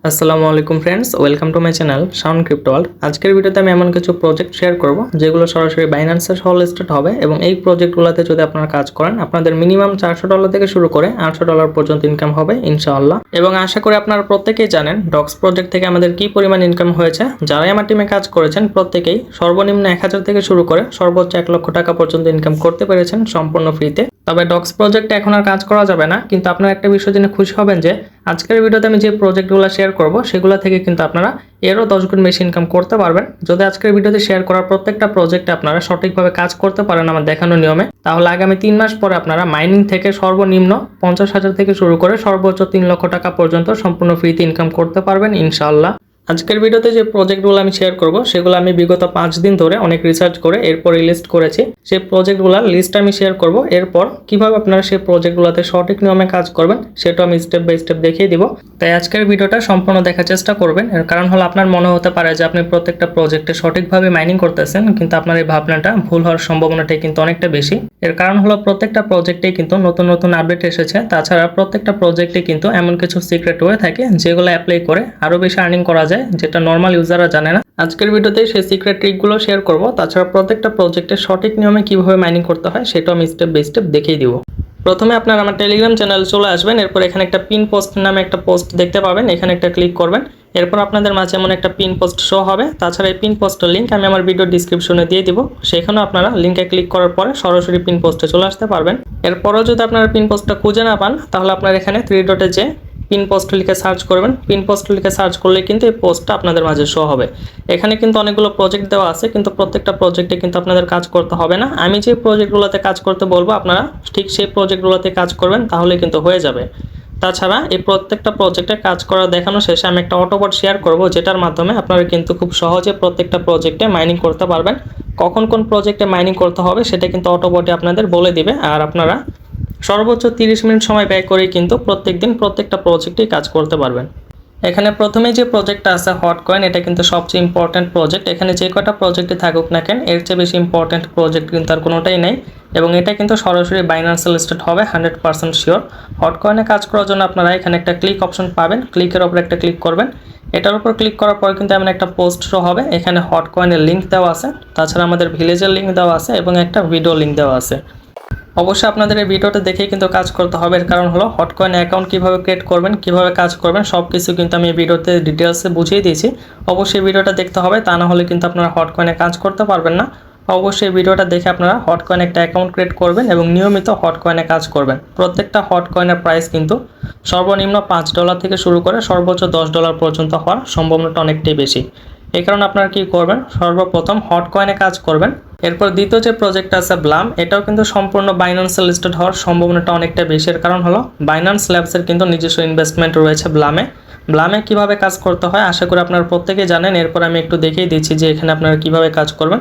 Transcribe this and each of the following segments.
আসসালামু আলাইকুম friends, welcome to my channel sound crypto world. আজকের ভিডিওতে আমি এমন কিছু প্রজেক্ট শেয়ার করব যেগুলো সরাসরি বাইন্যান্সে সহ লিস্টেড হবে এবং এই প্রজেক্টগুলোতে যদি আপনারা কাজ করেন আপনাদের মিনিমাম $400 থেকে শুরু করে $800 পর্যন্ত ইনকাম হবে ইনশাআল্লাহ। এবং আশা করি আপনারা প্রত্যেকেই জানেন ডক্স প্রজেক্ট থেকে আমাদের কি পরিমাণ ইনকাম হয়েছে। যারাই আমার টিমে কাজ করেছেন প্রত্যেকেই সর্বনিম্ন 1000 থেকে শুরু করে সর্বোচ্চ 1 লক্ষ টাকা পর্যন্ত ইনকাম করতে পেরেছেন সম্পূর্ণ ফ্রিতে। তবে ডক্স প্রজেক্টে এখন আর কাজ করা যাবে না, কিন্তু আপনারা একটা বিষয় জেনে খুশি হবেন যে আজকের ভিডিওতে আমি যে প্রজেক্টগুলো শেয়ার করব সেগুলো থেকে কিন্তু আপনারা এরও 10 গুণ বেশি ইনকাম করতে পারবেন। যদি আজকের ভিডিওতে শেয়ার করার প্রত্যেকটা প্রজেক্টে আপনারা সঠিকভাবে কাজ করতে পারেন আমার দেখানো নিয়মে, তাহলে আগামী 3 মাস পরে আপনারা মাইনিং থেকে সর্বনিম্ন 50,000 থেকে শুরু করে সর্বোচ্চ 3 লক্ষ টাকা পর্যন্ত সম্পূর্ণ ফ্রিতে ইনকাম করতে পারবেন ইনশাআল্লাহ। আজকের ভিডিওতে যে প্রজেক্টগুলো আমি শেয়ার করব সেগুলো আমি বিগত 5 দিন ধরে অনেক রিসার্চ করে এরপর লিস্ট করেছি। সেই প্রজেক্টগুলোর লিস্ট আমি শেয়ার করব, এরপর কিভাবে আপনারা সেই প্রজেক্টগুলোতে সঠিক নিয়মে কাজ করবেন সেটা আমি স্টেপ বাই স্টেপ দেখিয়ে দিব। তাই আজকের ভিডিওটা সম্পূর্ণ দেখার চেষ্টা করবেন। এর কারণ হলো আপনার মনে হতে পারে যে আপনি প্রত্যেকটা প্রজেক্টে সঠিকভাবে মাইনিং করতেছেন, কিন্তু আপনার এই ভাবনাটা ভুল হওয়ার সম্ভাবনাটাই কিন্তু অনেকটা বেশি। এর কারণ হলো প্রত্যেকটা প্রজেক্টেই কিন্তু নতুন নতুন আপডেট এসেছে। তাছাড়া প্রত্যেকটা প্রজেক্টে কিন্তু এমন কিছু সিক্রেট ওয়ে থাকে যেগুলো অ্যাপ্লাই করে আরো বেশি আর্নিং করা যায়, যেটা নর্মাল ইউজাররা জানে না। আজকের ভিডিওতে সেই সিক্রেট ট্রিকগুলো শেয়ার করব। তাছাড়া প্রত্যেকটা প্রজেক্টের সঠিক নিয়মে কিভাবে মাইনিং করতে হয় সেটা আমি স্টেপ বাই স্টেপ দেখিয়ে দিব। প্রথমে আপনারা আমার টেলিগ্রাম চ্যানেলে চলে আসবেন। এরপর এখানে একটা পিন পোস্ট নামে একটা পোস্ট দেখতে পাবেন, এখানে একটা ক্লিক করবেন। এরপর আপনাদের মাঝে এমন একটা পিন পোস্ট শো হবে। তাছাড়া এই পিন পোস্টের লিঙ্ক আমি আমার ভিডিও ডিসক্রিপশনে দিয়ে দিব, সেখানেও আপনারা লিঙ্কে ক্লিক করার পরে সরাসরি পিন পোস্টে চলে আসতে পারবেন। এরপরও যদি আপনারা পিন পোস্টটা খুঁজে না পান তাহলে আপনারা এখানে 3 ডটে যে পিন পোস্ট লিখে সার্চ করবেন। পিন পোস্ট লিখে সার্চ করলে কিন্তু এই পোস্টটা আপনাদের মাঝে শো হবে। এখানে কিন্তু অনেকগুলো প্রজেক্ট দেওয়া আছে, কিন্তু প্রত্যেকটা প্রজেক্টে কিন্তু আপনাদের কাজ করতে হবে না। আমি যে প্রজেক্টগুলোতে কাজ করতে বলবো আপনারা ঠিক সেই প্রজেক্টগুলোতে কাজ করবেন, তাহলে কিন্তু হয়ে যাবে। তাছাড়া এই প্রত্যেকটা প্রজেক্টে কাজ করা দেখানো শেষে আমি একটা অটোবট শেয়ার করব, যেটার মাধ্যমে আপনারা কিন্তু খুব সহজে প্রত্যেকটা প্রজেক্টে মাইনিং করতে পারবেন। কখন কোন প্রজেক্টে মাইনিং করতে হবে সেটা কিন্তু অটোবটে আপনাদের বলে দিবে, আর আপনারা সর্বোচ্চ 30 মিনিট সময় ব্যয় করেই কিন্তু প্রত্যেকদিন প্রত্যেকটা প্রজেক্টেই কাজ করতে পারবেন। এখানে প্রথমেই যে প্রজেক্টটা আছে হট কয়েন, এটা কিন্তু সবচেয়ে ইম্পর্ট্যান্ট প্রজেক্ট। এখানে যে কটা প্রজেক্টে থাকুক না কেন এর চেয়ে বেশি ইম্পর্ট্যান্ট প্রজেক্ট কিন্তু আর কোনোটাই নেই, এবং এটা কিন্তু সরাসরি বাইন্যান্সে লিস্টেড হবে 100% শিওর। হট কয়েনে কাজ করার জন্য আপনারা এখানে একটা ক্লিক অপশন পাবেন, ক্লিকের ওপর একটা ক্লিক করবেন। এটার উপর ক্লিক করার পর কিন্তু এমন একটা পোস্ট শো হবে, এখানে হট কয়েনের লিঙ্ক দেওয়া আছে, তাছাড়া আমাদের ভিলেজের লিঙ্ক দেওয়া আছে এবং একটা ভিডিও লিঙ্ক দেওয়া আছে। অবশ্যই আপনাদের এই ভিডিওটা দেখেই কিন্তু কাজ করতে হবে। এর কারণ হলো হটকয়েন অ্যাকাউন্ট কীভাবে ক্রিয়েট করবেন, কীভাবে কাজ করবেন সব কিছু কিন্তু আমি এই ভিডিওতে ডিটেলসে বুঝিয়ে দিয়েছি। অবশ্যই ভিডিওটা দেখতে হবে, তা না হলে কিন্তু আপনারা হটকয়েনে কাজ করতে পারবেন না। অবশ্যই ভিডিওটা দেখে আপনারা হটকয়েন একটা অ্যাকাউন্ট ক্রিয়েট করবেন এবং নিয়মিত হটকয়েনে কাজ করবেন। প্রত্যেকটা হটকয়েনের প্রাইস কিন্তু সর্বনিম্ন $5 থেকে শুরু করে সর্বোচ্চ $10 পর্যন্ত হওয়ার সম্ভাবনাটা অনেকটাই বেশি। এই কারণে আপনারা কি করবেন, সর্বপ্রথম হটকয়েনে কাজ করবেন। এরপর দ্বিতীয় যে প্রজেক্ট আছে ব্লাম, এটাও কিন্তু সম্পূর্ণ বাইন্যান্সে লিস্টেড হওয়ার সম্ভাবনাটা অনেকটা বেশি। এর কারণ হলো বাইন্যান্স ল্যাবসের কিন্তু নিজস্ব ইনভেস্টমেন্ট রয়েছে ব্লামে কিভাবে কাজ করতে হয় আশা করি আপনারা প্রত্যেকেই জানেন। এরপর আমি একটু দেখিয়ে দিচ্ছি যে এখানে আপনারা কিভাবে কাজ করবেন।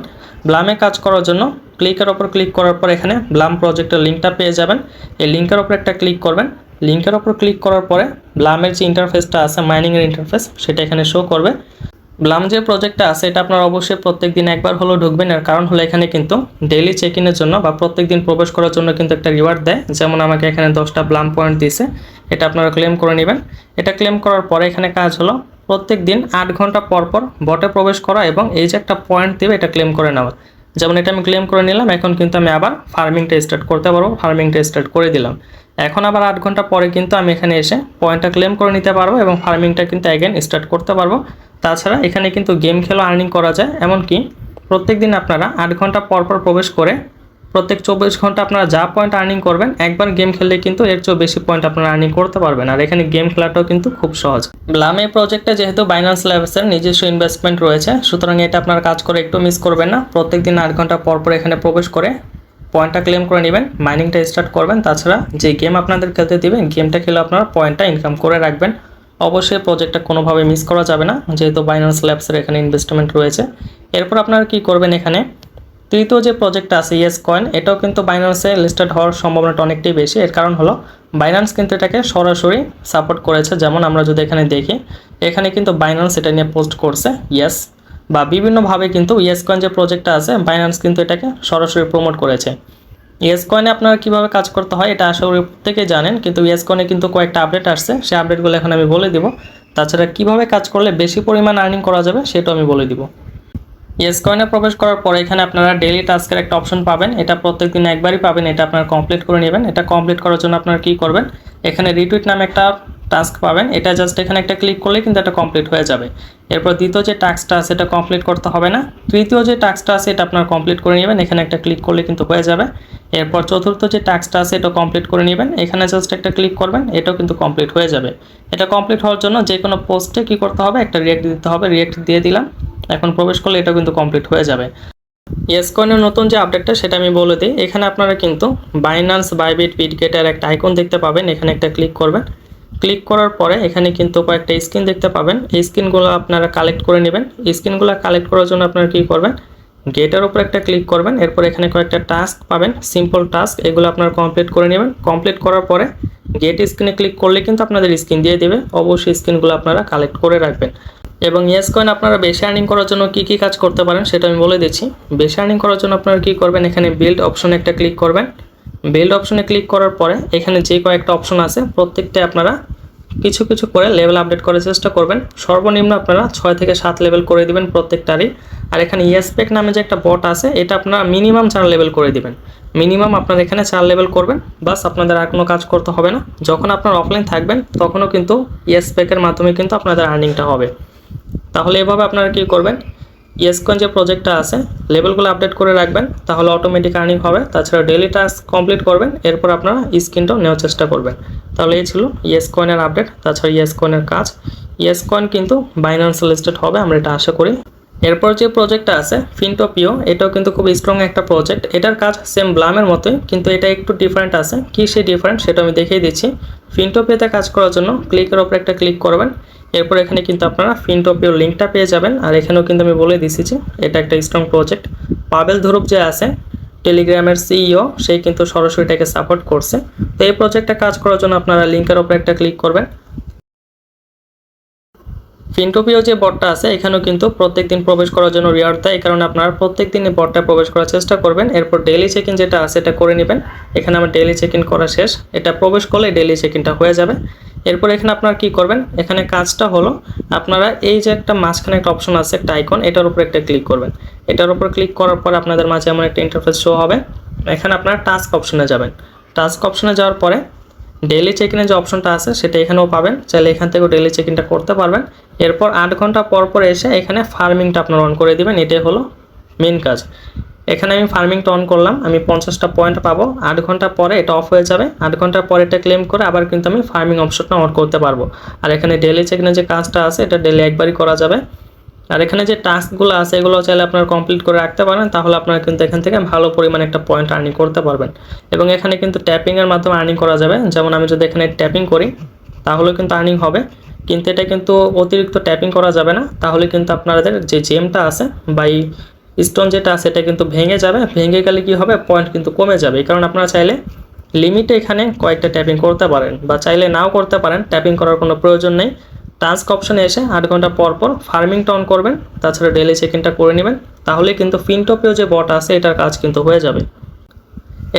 ব্লামে কাজ করার জন্য ক্লিকের ওপর ক্লিক করার পর এখানে ব্লাম প্রজেক্টের লিঙ্কটা পেয়ে যাবেন। এই লিঙ্কের ওপর একটা ক্লিক করবেন। লিঙ্কের ওপর ক্লিক করার পরে ব্লামের যে ইন্টারফেসটা আছে মাইনিংয়ের ইন্টারফেস সেটা এখানে শো করবে। ব্লাম যে প্রজেক্টটা আছে এটা আপনারা অবশ্যই প্রত্যেকদিন একবার হলেও ঢুকবেন। এর কারণ হলো এখানে কিন্তু ডেইলি চেক ইনের জন্য বা প্রত্যেকদিন প্রবেশ করার জন্য কিন্তু একটা রিওয়ার্ড দেয়। যেমন আমাকে এখানে 10টা ব্লাম পয়েন্ট দিয়েছে, এটা আপনারা ক্লেম করে নেবেন। এটা ক্লেম করার পরে এখানে কাজ হলো প্রত্যেকদিন 8 ঘন্টা পর পর বটে প্রবেশ করা এবং এই যে একটা পয়েন্ট দেবে এটা ক্লেম করে নেওয়া। যেমন এটা আমি ক্লেম করে নিলাম, এখন কিন্তু আমি আবার ফার্মিংটা স্টার্ট করতে পারবো। ফার্মিংটা স্টার্ট করে দিলাম। এখন আবার 8 ঘন্টা পরে কিন্তু আমি এখানে এসে পয়েন্টটা ক্লেম করে নিতে পারবো এবং ফার্মিংটা কিন্তু অ্যাগেন স্টার্ট করতে পারবো। তাছাড়া এখানে কিন্তু গেম খেলে আর্নিং করা যায়, এমনকি প্রত্যেকদিন আপনারা 8 ঘন্টা পর পর প্রবেশ করে প্রত্যেক 24 ঘন্টা আপনারা যা পয়েন্ট আর্নিং করবেন একবার গেম খেললে কিন্তু এর চেয়েও বেশি পয়েন্ট আপনারা আর্নিং করতে পারবেন। আর এখানে গেম খেলাটাও কিন্তু খুব সহজ। ব্লামে প্রজেক্টে যেহেতু বাইন্যান্স ল্যাবসের নিজস্ব ইনভেস্টমেন্ট রয়েছে, সুতরাং এটা আপনারা কাজ করে একটু মিস করবেন না। প্রত্যেকদিন 8 ঘন্টা পর পর এখানে প্রবেশ করে পয়েন্টটা ক্লেম করে নেবেন, মাইনিংটা স্টার্ট করবেন। তাছাড়া যে গেম আপনাদের খেলতে দিবেন গেমটা খেলে আপনারা পয়েন্টটা ইনকাম করে রাখবেন। অবশ্যই প্রজেক্টটা কোনোভাবে মিস করা যাবে না, যেহেতু বাইন্যান্স ল্যাবসের এখানে ইনভেস্টমেন্ট রয়েছে। এরপর আপনারা কি করবেন, এখানে তৃতীয় যে প্রজেক্টটা আছে ইয়েস কয়েন, এটাও কিন্তু বাইন্যান্সে লিস্টেড হওয়ার সম্ভাবনাটা অনেকটাই বেশি। এর কারণ হলো বাইন্যান্স কিন্তু এটাকে সরাসরি সাপোর্ট করেছে। যেমন আমরা যদি এখানে দেখি, এখানে কিন্তু বাইন্যান্স এটা নিয়ে পোস্ট করছে ইয়েস, বা বিভিন্নভাবে কিন্তু ইয়েস কয়েন যে প্রজেক্টটা আছে বাইন্যান্স কিন্তু এটাকে সরাসরি প্রমোট করেছে। ইয়েস কয়েনে আপনারা কীভাবে কাজ করতে হয় এটা আশা করি প্রত্যেকেই জানেন, কিন্তু ইয়েস কয়েনে কিন্তু কয়েকটা আপডেট আসছে, সেই আপডেটগুলো এখন আমি বলে দিব। তাছাড়া কিভাবে কাজ করলে বেশি পরিমাণ আর্নিং করা যাবে সেটাও আমি বলে দিব। ইয়েস কয়েনে প্রবেশ করার পরে এখানে আপনারা ডেইলি টাস্কের একটা অপশন পাবেন। এটা প্রত্যেকদিন একবারই পাবেন। এটা আপনারা কমপ্লিট করে নেবেন। এটা কমপ্লিট করার জন্য আপনারা কী করবেন, এখানে রিটুইট নামে একটা টাস্ক পাবেন। এটা জাস্ট এখানে একটা ক্লিক করলে কিন্তু এটা কমপ্লিট হয়ে যাবে। এরপর দ্বিতীয় যে টাস্কটা আছে এটা কমপ্লিট করতে হবে না। তৃতীয় যে টাস্কটা আছে এটা আপনারা কমপ্লিট করে নেবেন। এখানে একটা ক্লিক করলে কিন্তু হয়ে যাবে। এরপর চতুর্থ যে টাস্কটা আছে এটা কমপ্লিট করে নেবেন। এখানে জাস্ট একটা ক্লিক করবেন, এটাও কিন্তু কমপ্লিট হয়ে যাবে। এটা কমপ্লিট হওয়ার জন্য যে কোনো পোস্টে কী করতে হবে, একটা রিয়েক্ট দিতে হবে। রিয়েক্ট দিয়ে দিলাম, এখন প্রবেশ করলে এটা কিন্তু কমপ্লিট হয়ে যাবে। ইয়েস কয়েনের নতুন যে আপডেটটা সেটা আমি বলে দিই। এখানে আপনারা কিন্তু বাইন্যান্স, বাইবিট, বিটগেটের একটা আইকন দেখতে পাবেন। এখানে একটা ক্লিক করবেন। ক্লিক করার পরে এখানে কিন্তু কয়েকটা স্ক্রিন দেখতে পাবেন। এই স্ক্রিনগুলো আপনারা কালেক্ট করে নেবেন। স্ক্রিনগুলো কালেক্ট করার জন্য আপনারা কী করবেন, গেটের উপর একটা ক্লিক করবেন। এরপর এখানে কয়েকটা টাস্ক পাবেন, সিম্পল টাস্ক, এগুলো আপনারা কমপ্লিট করে নেবেন। কমপ্লিট করার পরে গেট স্ক্রিনে ক্লিক করলে কিন্তু আপনাদের স্ক্রিন দিয়ে দেবে। অবশ্যই স্ক্রিনগুলো আপনারা কালেক্ট করে রাখবেন। এবং ইয়েস কয়েন আপনারা বেশি আর্নিং করার জন্য কী কী কাজ করতে পারেন সেটা আমি বলে দিচ্ছি। বেশি আর্নিং করার জন্য আপনারা কী করবেন, এখানে বিল্ড অপশনে একটা ক্লিক করবেন। বিল্ড অপশনে ক্লিক করার পরে এখানে যে কয়েকটা অপশন আছে প্রত্যেকটা আপনারা কিছু কিছু করে লেভেল আপডেট করার চেষ্টা করবেন। সর্বনিম্ন আপনারা 6 থেকে 7 লেভেল করে দিবেন প্রত্যেকটারই। আর এখানে ইয়েসপেক নামে যে একটা বট আছে এটা আপনারা মিনিমাম 4 লেভেল করে দিবেন। মিনিমাম আপনারা এখানে 4 লেভেল করবেন, বাস আপনাদের আর কোনো কাজ করতে হবে না। যখন আপনারা অফলাইন থাকবেন তখনও কিন্তু ইয়েসপেকের মাধ্যমে কিন্তু আপনাদের আর্নিংটা হবে। তাহলে এভাবে আপনারা কী করবেন, ইয়েস কয়েন যে প্রজেক্টটা আছে লেভেলগুলো আপডেট করে রাখবেন, তাহলে অটোমেটিক আর্নিং হবে। তাছাড়া ডেইলি টাস্ক কমপ্লিট করবেন, এরপর আপনারা স্ক্রিনটাও নেওয়ার চেষ্টা করবেন। তাহলে এই ছিল ইয়েস কয়েনের আপডেট। তাছাড়া ইয়েস কয়েনের কাজ, ইয়েস কয়েন কিন্তু বাইন্যান্স লিস্টেড হবে, আমরা এটা আশা করি। এরপর যে প্রজেক্টটা আছে ফিনটোপিও, এটাও কিন্তু খুব স্ট্রং একটা প্রজেক্ট। এটার কাজ সেম ব্লামের মতোই, কিন্তু এটা একটু ডিফারেন্ট আছে। কী সেই ডিফারেন্ট সেটা আমি দেখিয়ে দিচ্ছি। ফিনটোপিওতে কাজ করার জন্য ক্লিকের ওপর একটা ক্লিক করবেন। এরপর এখানে কিন্তু আপনারা ফিনটোপিওর লিঙ্কটা পেয়ে যাবেন। আর এখানেও কিন্তু আমি বলে দিচ্ছি যে এটা একটা স্ট্রং প্রজেক্ট। পাবেল ধ্রুব যে আছে টেলিগ্রামের সিইও, সেই কিন্তু সরাসরি এটাকে সাপোর্ট করছে। তো এই প্রজেক্টটা কাজ করার জন্য আপনারা লিঙ্কের ওপর একটা ক্লিক করবেন। ফিনটোপিও যে বটটা আছে এখানেও কিন্তু প্রত্যেকদিন প্রবেশ করার জন্য রিওয়ার্ড দেয়। এই কারণে আপনারা প্রত্যেকদিন এই বটটা প্রবেশ করার চেষ্টা করবেন। এরপর ডেইলি চেক ইন যেটা আছে এটা করে নেবেন। এখানে আমার ডেইলি চেক ইন করা শেষ। এটা প্রবেশ করলে ডেইলি চেক ইনটা হয়ে যাবে। এরপর এখানে আপনারা কী করবেন, এখানে কাজটা হলো আপনারা এই যে একটা মাঝখানে একটা অপশন আছে একটা আইকন, এটার উপর একটা ক্লিক করবেন। এটার উপর ক্লিক করার পর আপনাদের মাঝে এমন একটা ইন্টারফেস শো হবে। এখানে আপনারা টাস্ক অপশনে যাবেন। টাস্ক অপশনে যাওয়ার পরে ডেইলি চেক ইনের যে অপশনটা আছে সেটা এখানেও পাবেন। চাইলে এখান থেকেও ডেইলি চেক ইনটা করতে পারবেন। এরপর 8 ঘন্টা পর পর এসে এখানে ফার্মিংটা আপনারা অন করে দেবেন। এটাই হলো মেন কাজ। এখানে আমি ফার্মিংটা অন করলাম, আমি 50টা পয়েন্ট পাবো। 8 ঘন্টা পরে এটা অফ হয়ে যাবে। 8 ঘন্টা পরে এটা ক্লেম করে আবার কিন্তু আমি ফার্মিং অপশনটা অন করতে পারবো। আর এখানে ডেইলি চেক ইনের যে কাজটা আছে এটা ডেইলি একবারই করা যাবে। আর এখানে যে টাস্কগুলো আছে এগুলো চাইলে আপনারা কমপ্লিট করে রাখতে পারেন, তাহলে আপনারা কিন্তু এখান থেকে ভালো পরিমাণে একটা পয়েন্ট আর্নিং করতে পারবেন। এবং এখানে কিন্তু ট্যাপিংয়ের মাধ্যমে আর্নিং করা যাবে। যেমন আমি যদি এখানে ট্যাপিং করি তাহলেও কিন্তু আর্নিং হবে, কিন্তু এটা কিন্তু অতিরিক্ত ট্যাপিং করা যাবে না। তাহলে কিন্তু আপনাদের যে জেমটা আছে বা স্টোন যেটা আছে এটা কিন্তু ভেঙে যাবে। ভেঙে গেলে কী হবে, পয়েন্ট কিন্তু কমে যাবে। এই কারণে আপনারা চাইলে লিমিটে এখানে কয়েকটা ট্যাপিং করতে পারেন, বা চাইলে নাও করতে পারেন। ট্যাপিং করার কোনো প্রয়োজন নেই। টাস্ক অপশনে এসে 8 ঘন্টা পর পর ফার্মিংটা অন করবেন। তাছাড়া ডেইলি চেক ইনটা করে নেবেন, তাহলে কিন্তু ফিনটোপিও যে বট আছে এটার কাজ কিন্তু হয়ে যাবে।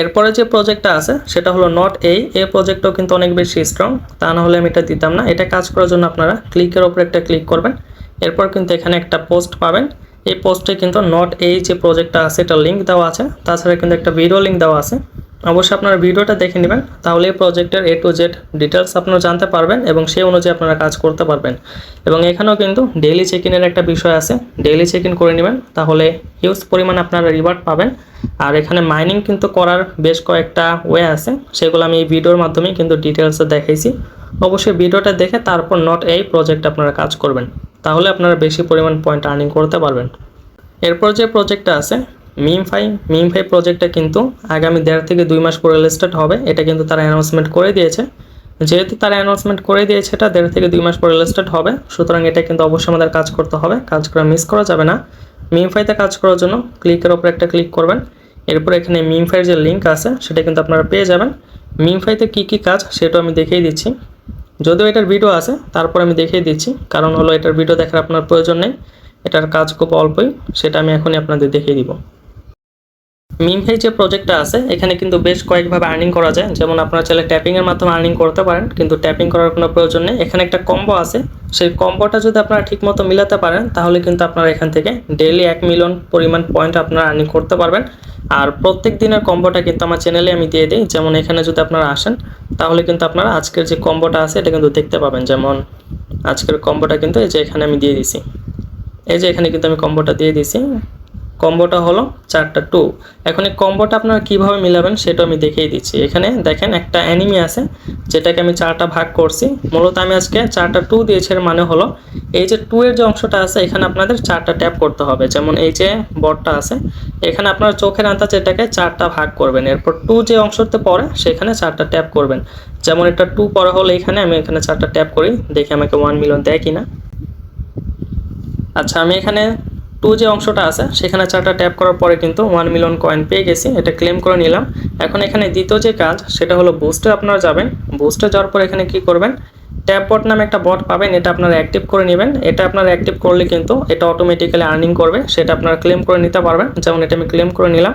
এরপরে যে প্রজেক্টটা আছে সেটা হলো নট এই প্রজেক্টটাও কিন্তু অনেক বেশি স্ট্রং, তা না হলে আমি এটা দিতাম না। এটা কাজ করার জন্য আপনারা ক্লিকের ওপর একটা ক্লিক করবেন। এরপর কিন্তু এখানে একটা পোস্ট পাবেন। এই পোস্টে কিন্তু নট এই যে প্রজেক্টটা আছে এটা লিঙ্ক দেওয়া আছে। তাছাড়া কিন্তু একটা ভিডিও লিঙ্ক দেওয়া আছে। অবশ্যই আপনারা ভিডিওটা দেখে নেবেন, তাহলে এই প্রজেক্টের A to Z ডিটেলস আপনারা জানতে পারবেন এবং সেই অনুযায়ী আপনারা কাজ করতে পারবেন। এবং এখানেও কিন্তু ডেইলি চেক ইনের একটা বিষয় আছে, ডেইলি চেক ইন করে নেবেন, তাহলে হিউজ পরিমাণে আপনারা রিওয়ার্ড পাবেন। আর এখানে মাইনিং কিন্তু করার বেশ কয়েকটা ওয়ে আছে, সেগুলো আমি এই ভিডিওর মাধ্যমেই কিন্তু ডিটেলসে দেখাইছি। অবশ্যই ভিডিওটা দেখে তারপর নট এই প্রজেক্ট আপনারা কাজ করবেন, তাহলে আপনারা বেশি পরিমাণ পয়েন্ট আর্নিং করতে পারবেন। এরপর যে প্রজেক্টটা আছে মিমফাই প্রজেক্টটা কিন্তু আগামী 1.5 থেকে 2 মাস পরে স্টার্ট হবে। এটা কিন্তু তারা অ্যানাউন্সমেন্ট করে দিয়েছে। যেহেতু তারা অ্যানাউন্সমেন্ট করে দিয়েছে এটা 1.5 থেকে 2 মাস পরে স্টার্ট হবে, সুতরাং এটা কিন্তু অবশ্যই আমাদের কাজ করতে হবে। কাজ করা মিস করা যাবে না। মিমফাইতে কাজ করার জন্য ক্লিকের ওপর একটা ক্লিক করবেন। এরপর এখানে মিমফাইয়ের যে লিঙ্ক আছে সেটা কিন্তু আপনারা পেয়ে যাবেন। মিমফাইতে কী কী কাজ সেটাও আমি দেখিয়ে দিচ্ছি। যদিও এটার ভিডিও আছে তারপর আমি দেখিয়ে দিচ্ছি, কারণ হলো এটার ভিডিও দেখার আপনার প্রয়োজন নেই। এটার কাজ খুব অল্পই, সেটা আমি এখনই আপনাদের দেখিয়ে দিব। মিমফাই যে প্রজেক্টটা আছে এখানে কিন্তু বেশ কয়েকভাবে আর্নিং করা যায়, যেমন আপনারা চাইলে ট্যাপিংয়ের মাধ্যমে আর্নিং করতে পারেন, কিন্তু ট্যাপিং করার কোনো প্রয়োজন নেই। এখানে একটা কম্বো আছে, সেই কম্বোটা যদি আপনারা ঠিকমতো মিলাতে পারেন তাহলে কিন্তু আপনারা এখান থেকে ডেইলি 1 মিলিয়ন পরিমাণ পয়েন্ট আপনারা আর্নিং করতে পারবেন। আর প্রত্যেক দিনের কম্বোটা কিন্তু আমার চ্যানেলে আমি দিয়ে দিই। যেমন এখানে যদি আপনারা আসেন তাহলে কিন্তু আপনারা আজকের যে কম্বোটা আছে এটা কিন্তু দেখতে পাবেন। যেমন আজকের কম্বোটা কিন্তু এই যে এখানে আমি দিয়ে দিছি, এই যে এখানে কিন্তু আমি কম্বোটা দিয়ে দিছি। কম্বোটা হলো 4টা 2। এখন এই কম্বোটা আপনারা কিভাবে মিলাবেন সেটা আমি দেখিয়ে দিচ্ছি। এখানে দেখেন একটা অ্যানিমি আছে যেটাকে আমি 4টা ভাগ করছি। মূলত আমি আজকে 4টা 2 দিয়েছি, এর মানে হলো এই যে 2 এর যে অংশটা আছে এখানে আপনাদের 4টা ট্যাপ করতে হবে। যেমন এই যে বটটা আছে এখানে আপনার চোখের আন্দাজ এটাকে 4টা ভাগ করবেন, এরপর 2 যে অংশতে পড়ে সেখানে 4টা ট্যাপ করবেন। যেমন এটা 2 পড়া হলো এখানে, আমি এখানে 4টা ট্যাপ করি, দেখি আমাকে 1 মিলিয়ন দেয় কিনা। আচ্ছা, আমি এখানে 2 যে অংশটা আছে সেখানে 4টা ট্যাপ করার পরে কিন্তু 1 মিলিয়ন কয়েন পেয়ে গেছি, এটা ক্লেম করে নিলাম। এখন এখানে দ্বিতীয় যে কাজ সেটা হলো বুস্টে আপনারা যাবেন। বুস্টে যাওয়ার পর এখানে কি করবেন, ট্যাপ বট নামে একটা বট পাবেন, এটা আপনারা অ্যাক্টিভ করে নেবেন। এটা আপনারা অ্যাক্টিভ করলে কিন্তু এটা অটোমেটিক্যালি আর্নিং করবে, সেটা আপনারা ক্লেম করে নিতে পারবেন। যেমন এটা আমি ক্লেম করে নিলাম।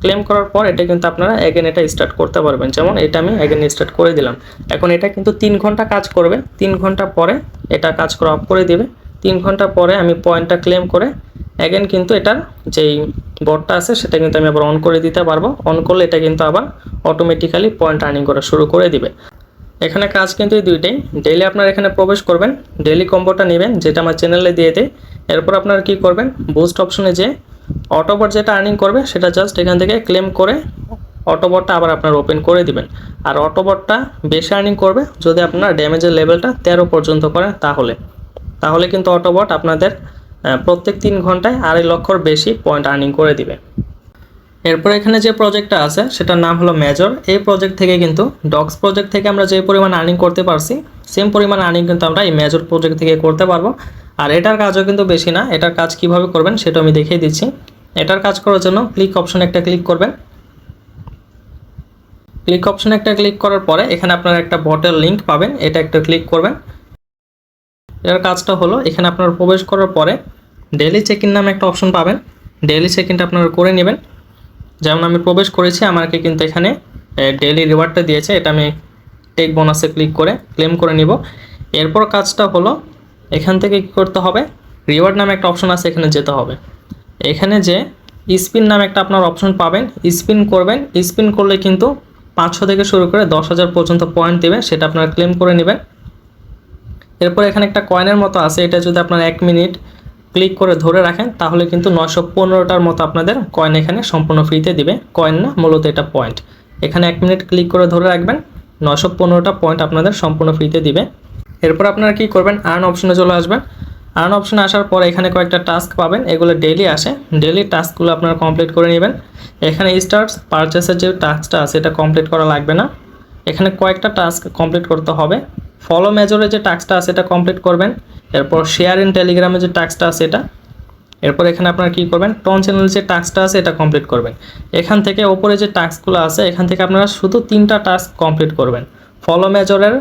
ক্লেম করার পর এটা কিন্তু আপনারা অ্যাগেন এটা স্টার্ট করতে পারবেন। যেমন এটা আমি অ্যাগেন স্টার্ট করে দিলাম। এখন এটা কিন্তু 3 ঘন্টা কাজ করবে, 3 ঘন্টা পরে এটা কাজ করা অফ করে দিবে। 3 ঘন্টা পরে আমি পয়েন্টটা ক্লেম করে অ্যাগেন কিন্তু এটার যেই বটটা আছে সেটা কিন্তু আমি আবার অন করে দিতে পারবো। অন করলে এটা কিন্তু আবার অটোমেটিক্যালি পয়েন্ট আর্নিং করা শুরু করে দিবে। এখানে কাজ কিন্তু এই দুইটাই। ডেইলি আপনারা এখানে প্রবেশ করবেন, ডেইলি কম্বোটা নেবেন যেটা আমার চ্যানেলে দিয়ে দেয়। এরপর আপনারা কি করবেন, বুস্ট অপশনে যে অটোবট যেটা আর্নিং করবে সেটা জাস্ট এখান থেকে ক্লেম করে অটোবটটা আবার আপনারা ওপেন করে দিবেন। আর অটোবটটা বেশি আর্নিং করবে যদি আপনার ড্যামেজের লেভেলটা 13 পর্যন্ত করেন, তাহলে কিন্তু অটোবট আপনাদের প্রত্যেক 3 ঘন্টায় 2.5 লক্ষর বেশি পয়েন্ট আর্নিং করে দিবে। এরপর এখানে যে প্রজেক্টটা আছে সেটার নাম হলো মেজর। এই প্রজেক্ট থেকে কিন্তু ডক্স প্রজেক্ট থেকে আমরা যে পরিমাণ আর্নিং করতে পারছি সেম পরিমাণ আর্নিং কিন্তু আমরা এই মেজর প্রজেক্ট থেকে করতে পারবো। আর এটার কাজও কিন্তু বেশি না। এটার কাজ কিভাবে করবেন সেটা আমি দেখিয়ে দিচ্ছি। এটার কাজ করার জন্য ক্লিক অপশনে একটা ক্লিক করবেন। ক্লিক অপশনে একটা ক্লিক করার পরে এখানে আপনারা একটা বটের লিঙ্ক পাবেন, এটা একটা ক্লিক করবেন। এটার কাজটা হলো এখানে আপনারা প্রবেশ করার পরে ডেইলি চেক ইন নামে একটা অপশন পাবেন, ডেইলি চেক ইনটা আপনারা করে নেবেন। যেমন আমি প্রবেশ করেছি, আমাকে কিন্তু এখানে ডেইলি রিওয়ার্ডটা দিয়েছে, এটা আমি টেক বোনাসে ক্লিক করে ক্লেম করে নিব। এরপর কাজটা হলো এখান থেকে কী করতে হবে, রিওয়ার্ড নামে একটা অপশন আছে এখানে যেতে হবে। এখানে যে স্পিন নামে একটা আপনার অপশন পাবেন, স্পিন করবেন। স্পিন করলে কিন্তু 500 থেকে শুরু করে 10,000 পর্যন্ত পয়েন্ট দেবে, সেটা আপনারা ক্লেম করে নেবেন। এরপর এখানে একটা কয়েনের মতো আছে, এটা যদি আপনারা 1 মিনিট ক্লিক করে ধরে রাখেন তাহলে কিন্তু 915টার মতো আপনাদের কয়েন এখানে সম্পূর্ণ ফ্রিতে দিবে। কয়েন না, মূলত এটা পয়েন্ট। এখানে 1 মিনিট ক্লিক করে ধরে রাখবেন, 915টা পয়েন্ট আপনাদের সম্পূর্ণ ফ্রিতে দিবে। এরপর আপনারা কি করবেন, আর্ন অপশনে চলে আসবেন। আর্ন অপশনে আসার পর এখানে কয়েকটা টাস্ক পাবেন, এগুলো ডেইলি আসে। ডেইলি টাস্কগুলো আপনারা কমপ্লিট করে নেবেন। এখানে স্টার্টস পারচেসের যে টাস্কটা আছে এটা কমপ্লিট করা লাগবে না। এখানে কয়েকটা টাস্ক কমপ্লিট করতে হবে। ফলো মেজরের যে টাস্কটা আছে এটা কমপ্লিট করবেন। এরপর শেয়ার ইন টেলিগ্রামের যে টাস্কটা আছে এটা। এরপর এখানে আপনারা কী করবেন, টন চ্যানেলের যে টাস্কটা আছে এটা কমপ্লিট করবেন। এখান থেকে ওপরে যে টাস্কগুলো আছে এখান থেকে আপনারা শুধু 3টা টাস্ক কমপ্লিট করবেন, ফলো মেজরের,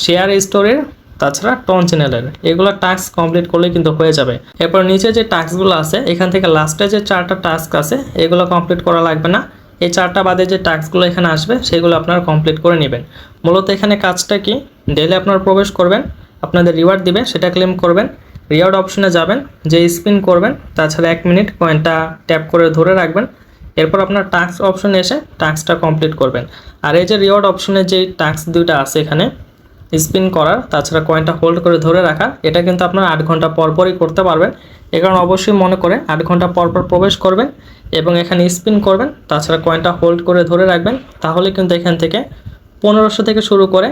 শেয়ার স্টোরের, তাছাড়া টন চ্যানেলের। এগুলো টাস্ক কমপ্লিট করলে কিন্তু হয়ে যাবে। এরপর নিচে যে টাস্কগুলো আছে এখান থেকে লাস্টে যে 4টা টাস্ক আছে এগুলো কমপ্লিট করা লাগবে না। এই 4টা বাদে যে টাস্কগুলো এখানে আসবে সেগুলো আপনারা কমপ্লিট করে নেবেন। মূলত এখানে কাজটা কি, ডেইলি আপনারা প্রবেশ করবেন, আপনাদের রিওয়ার্ড দিবে, সেটা ক্লেম করবেন। রিওয়ার্ড অপশনে যাবেন, যে স্পিন করবেন, তাছাড়া 1 মিনিট কয়েনটা ট্যাপ করে ধরে রাখবেন। এরপর আপনার টাস্ক অপশনে এসে টাস্কটা কমপ্লিট করবেন। আর এই যে রিওয়ার্ড অপশনে যে টাস্ক দুইটা আছে এখানে স্পিন করার, তাছাড়া কয়েনটা হোল্ড করে ধরে রাখা, এটা কিন্তু আপনার 8 ঘন্টা পরপরই করতে পারবেন। এ কারণে অবশ্যই মনে করে 8 ঘন্টা পরপর প্রবেশ করবেন এবং এখানে স্পিন করবেন, তাছাড়া কয়েনটা হোল্ড করে ধরে রাখবেন। তাহলে কিন্তু এখান থেকে 1500 থেকে শুরু করে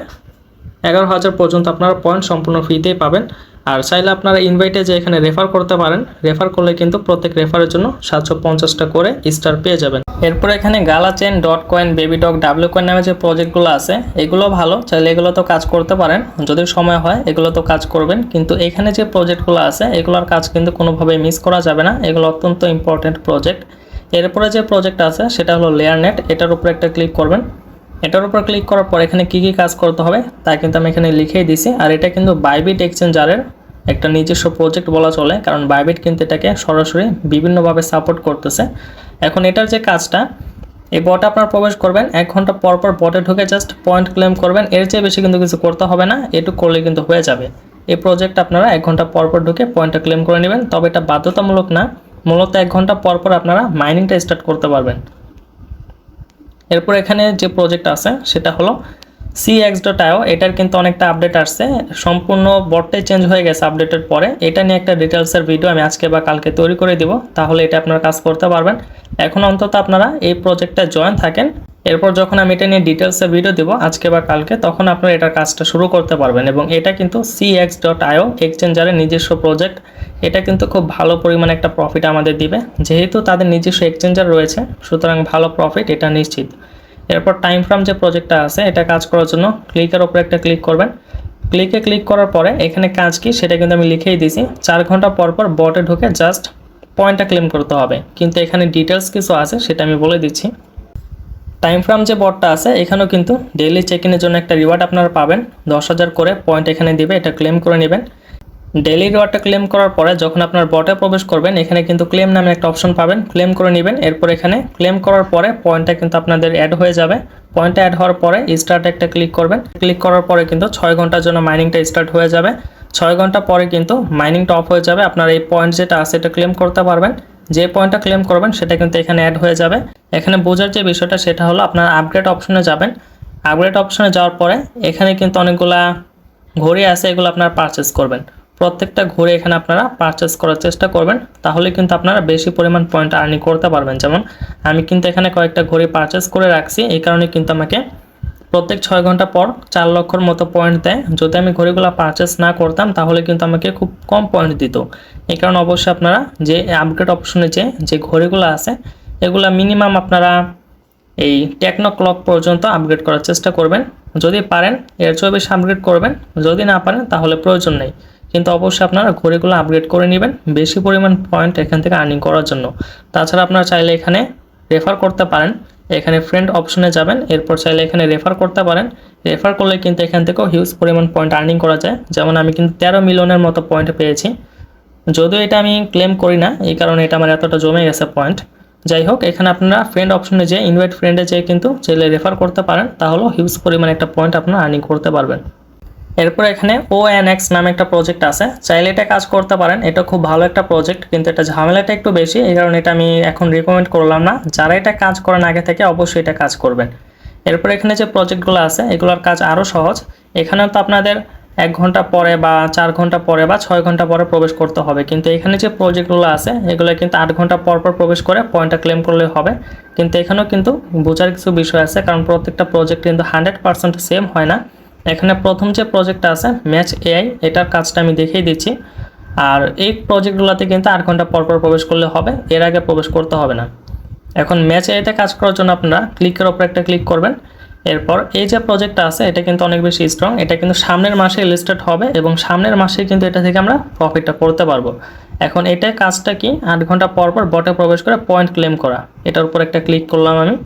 11,000 পর্যন্ত আপনারা পয়েন্ট সম্পূর্ণ ফ্রিতেই পাবেন। আর চাইলে আপনারা ইনভাইটে যে এখানে রেফার করতে পারেন, রেফার করলে কিন্তু প্রত্যেক রেফারের জন্য 750টা করে স্টার পেয়ে যাবেন। এরপর এখানে গালা chain, dot coin, baby dog, W coin নামে যে প্রজেক্টগুলো আছে এগুলো ভালো, চাইলে এগুলো তো কাজ করতে পারেন, যদি সময় হয় এগুলো তো কাজ করবেন। কিন্তু এখানে যে প্রজেক্টগুলো আছে এগুলোর কাজ কিন্তু কোনোভাবেই মিস করা যাবে না, এগুলো অত্যন্ত ইম্পর্টেন্ট প্রজেক্ট। এরপরে যে প্রজেক্ট আছে সেটা হলো লেয়ারনেট, এটার উপর একটা ক্লিক করবেন। এটার উপর ক্লিক করার পর এখানে কী কী কাজ করতে হবে তা কিন্তু আমি এখানে লিখেই দিছি। আর এটা কিন্তু বাইবিট এক্সচেঞ্জারের একটা নিজস্ব প্রজেক্ট বলা চলে, কারণ বাইবিট কিন্তু এটাকে সরাসরি বিভিন্নভাবে সাপোর্ট করতেছে। এখন এটার যে কাজটা, এই বটে আপনারা প্রবেশ করবেন, 1 ঘন্টা পর পর বটে ঢুকে জাস্ট পয়েন্ট ক্লেম করবেন। এর চেয়ে বেশি কিন্তু কিছু করতে হবে না, এটুকু করলে কিন্তু হয়ে যাবে। এই প্রজেক্ট আপনারা 1 ঘন্টা পর পর ঢুকে পয়েন্টটা ক্লেম করে নেবেন, তবে এটা বাধ্যতামূলক না, মূলত 1 ঘন্টা পর পর আপনারা মাইনিংটা স্টার্ট করতে পারবেন। এরপর এখানে যে প্রজেক্ট আছে সেটা হলো cx.io। এটার কিন্তু অনেকটা আপডেট আসছে, সম্পূর্ণ বটটাই চেঞ্জ হয়ে গেছে আপডেটের পরে। এটা নিয়ে একটা ডিটেলসের ভিডিও আমি আজকে বা কালকে তৈরি করে দিব, তাহলে এটা আপনারা কাজ করতে পারবেন। এখন অন্তত আপনারা এই প্রজেক্টটা জয়েন থাকেন, এরপর যখন আমি এটা নিয়ে ডিটেলসের ভিডিও দিব আজকে বা কালকে, তখন আপনারা এটার কাজটা শুরু করতে পারবেন। এবং এটা কিন্তু cx.io এক্সচেঞ্জারের নিজস্ব প্রজেক্ট। এটা কিন্তু খুব ভালো পরিমাণে একটা প্রফিট আমাদের দিবে, যেহেতু তাদের নিজস্ব এক্সচেঞ্জার রয়েছে, সুতরাং ভালো প্রফিট এটা নিশ্চিত। এরপর টাইম ফ্রেম যে প্রজেক্টটা আছে, এটা কাজ করার জন্য ক্লিকের উপরে একটা ক্লিক করবেন। ক্লিক করার পরে এখানে কাজ কি সেটা কিন্তু আমি লিখেই দিয়েছি। 4 ঘন্টা পর পর বটে ঢুকে জাস্ট পয়েন্টটা ক্লেম করতে হবে, কিন্তু এখানে ডিটেলস কিছু আছে সেটা আমি বলে দিচ্ছি। টাইম ফ্রেম যে বটটা আছে, এখানেও কিন্তু ডেইলি চেক ইনের জন্য একটা রিওয়ার্ড আপনারা পাবেন, 10,000 করে পয়েন্ট এখানে দিবে, এটা ক্লেম করে নেবেন। ডেইলি রিওয়ার্ডটা ক্লেম করার পরে যখন আপনার বটে প্রবেশ করবেন, এখানে কিন্তু ক্লেম নামে একটা অপশন পাবেন, ক্লেম করে নেবেন। এরপর এখানে ক্লেম করার পরে পয়েন্টটা কিন্তু আপনাদের অ্যাড হয়ে যাবে। পয়েন্টটা অ্যাড হওয়ার পরে স্টার্ট একটা ক্লিক করবেন। ক্লিক করার পরে কিন্তু 6 ঘন্টার জন্য মাইনিংটা স্টার্ট হয়ে যাবে। 6 ঘন্টা পরে কিন্তু মাইনিংটা অফ হয়ে যাবে। আপনার এই পয়েন্ট যেটা আছে এটা ক্লেম করতে পারবেন, যে পয়েন্টটা ক্লেম করবেন সেটা কিন্তু এখানে অ্যাড হয়ে যাবে। এখানে বোঝার যে বিষয়টা সেটা হলো, আপনার আপগ্রেড অপশনে যাবেন। আপগ্রেড অপশনে যাওয়ার পরে এখানে কিন্তু অনেকগুলা ঘড়ি আছে, এগুলো আপনারা পারচেস করবেন। প্রত্যেকটা ঘড়ি এখানে আপনারা পারচেস করার চেষ্টা করবেন, তাহলে কিন্তু আপনারা বেশি পরিমাণ পয়েন্ট আর্নিং করতে পারবেন। যেমন আমি কিন্তু এখানে কয়েকটা ঘড়ি পারচেস করে রাখছি, এই কারণে কিন্তু আমাকে প্রত্যেক 6 ঘন্টা পর 4 লক্ষর মতো পয়েন্ট দেয়। যদি আমি ঘড়িগুলো পারচেস না করতাম তাহলে কিন্তু আমাকে খুব কম পয়েন্ট দিত। এই কারণে অবশ্যই আপনারা যে আপগ্রেড অপশনে যে ঘড়িগুলো আছে, এগুলো মিনিমাম আপনারা এই টেকনো ক্লক পর্যন্ত আপগ্রেড করার চেষ্টা করবেন। যদি পারেন এর চেয়ে বেশি আপগ্রেড করবেন, যদি না পারেন তাহলে প্রয়োজন নেই। কিন্তু অবশ্যই আপনারা ঘড়িগুলো আপগ্রেড করে নেবেন বেশি পরিমাণ পয়েন্ট এখান থেকে আর্নিং করার জন্য। তাছাড়া আপনারা চাইলে এখানে রেফার করতে পারেন, এখানে ফ্রেন্ড অপশনে যাবেন, এরপর চাইলে এখানে রেফার করতে পারেন। রেফার করলে কিন্তু এখান থেকেও হিউজ পরিমাণ পয়েন্ট আর্নিং করা যায়। যেমন আমি কিন্তু 13 মিলিয়নের মতো পয়েন্ট পেয়েছি, যদিও এটা আমি ক্লেম করি না, এই কারণে এটা আমার এতটা জমে গেছে পয়েন্ট। যাই হোক, এখানে আপনারা ফ্রেন্ড অপশনে যে ইনভাইট ফ্রেন্ডে যেয়ে কিন্তু চাইলে রেফার করতে পারেন, তাহলেও হিউজ পরিমাণে একটা পয়েন্ট আপনারা আর্নিং করতে পারবেন। এরপর এখানে ONX নামে একটা প্রজেক্ট আছে, চাইলে এটা কাজ করতে পারেন। এটা খুব ভালো একটা প্রজেক্ট, কিন্তু এটা ঝামেলাটা একটু বেশি, এই কারণে এটা আমি এখন রিকমেন্ড করলাম না। যারা এটা কাজ করেন আগে থেকে অবশ্যই এটা কাজ করবেন। এরপর এখানে যে প্রজেক্টগুলো আছে এগুলোর কাজ আরও সহজ। এখানেও তো আপনাদের 1 ঘন্টা পরে বা 4 ঘন্টা পরে বা 6 ঘন্টা পরে প্রবেশ করতে হবে, কিন্তু এখানে যে প্রজেক্টগুলো আছে এগুলো কিন্তু 8 ঘন্টা পর পর প্রবেশ করে পয়েন্টটা ক্লেম করলে হবে। কিন্তু এখানেও কিন্তু বোঝার কিছু বিষয় আছে, কারণ প্রত্যেকটা প্রজেক্ট কিন্তু 100% সেম হয় না। এখানে প্রথম যে প্রজেক্টটা আছে ম্যাচ AI, এটার কাজটা আমি দেখিয়ে দিচ্ছি। আর এই প্রজেক্টগুলোতে কিন্তু 8 ঘন্টা পর পর প্রবেশ করলে হবে, এর আগে প্রবেশ করতে হবে না। এখন ম্যাচ এআইতে কাজ করার জন্য আপনারা ক্লিকের ওপর একটা ক্লিক করবেন। এরপর এই যে প্রজেক্টটা আছে এটা কিন্তু অনেক বেশি স্ট্রং, এটা কিন্তু সামনের মাসে লিস্টেড হবে এবং সামনের মাসে কিন্তু এটা থেকে আমরা প্রফিটটা করতে পারবো। এখন এটা কাজটা কি, 8 ঘন্টা পর পর বটে প্রবেশ করে পয়েন্ট ক্লেম করা। এটার উপর একটা ক্লিক করলাম আমি।